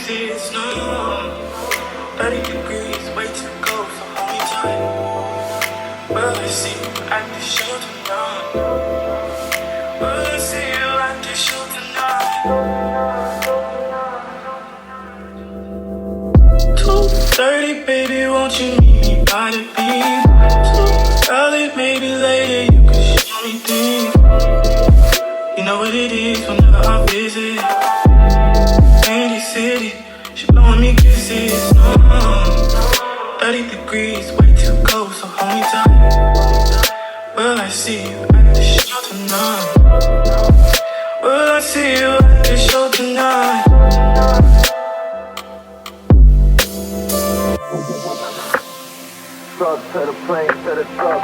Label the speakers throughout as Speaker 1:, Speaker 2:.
Speaker 1: It's not 30 degrees, way too cold for only time. Well, I see you at the show tonight. Well, I see you at the show tonight. 2:30, baby, won't you meet me by the beach? Too early, maybe later, you can show me things. You know what it is whenever I visit. Candy City, she blowing me kisses. 30 degrees, way too cold, so hold me tight. Will I see you at the show tonight? Will I see you at the show tonight?
Speaker 2: Truck to the plane, to the truck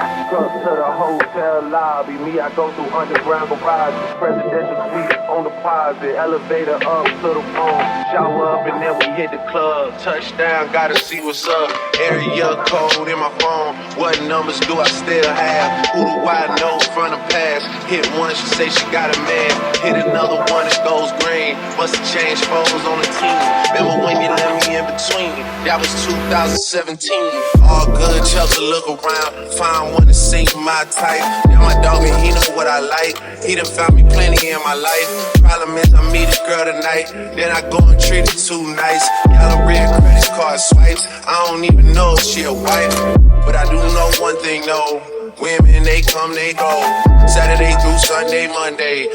Speaker 2: to the hotel lobby. Me, I go through underground garages, presidential suite on deposit, elevator up to the phone, shower up and then we hit the club. Touchdown, gotta see what's up. Area code in my phone. What numbers do I still have? Who do I know from the past? Hit one, she say she got a man. Hit another one, it goes green. Must have changed photos on the team. Remember when you let me in between? That was 2017. All good, just to look around. Find one to see my type. Now my dog, and he know what I like. He done found me plenty in my life. Problem is I meet a girl tonight, then I go and treat her too nice. Yellow red credit card swipes. I don't even know if she a wife, but I do know one thing though. Women, they come, they go. Saturday through Sunday, Monday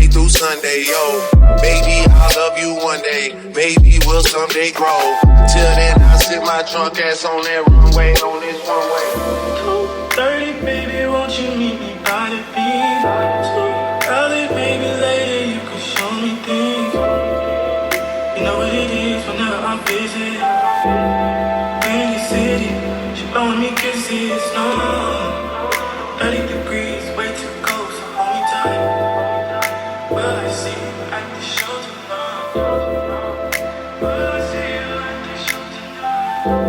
Speaker 2: through Sunday, yo. Baby, I'll love you one day. Maybe we'll someday grow. Till then, I sit my drunk ass on that runway, on this runway.
Speaker 1: 2:30, baby, won't you meet me by the beach? Too early, maybe later, you can show me things. You know what it is whenever I visit. Candy City, she blowing me kisses. 30 degrees, way too cold, so hold me tight. Will I see you at the show tonight? Will I see you at the show tonight?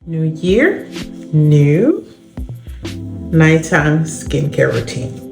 Speaker 3: New year, new nighttime skincare routine.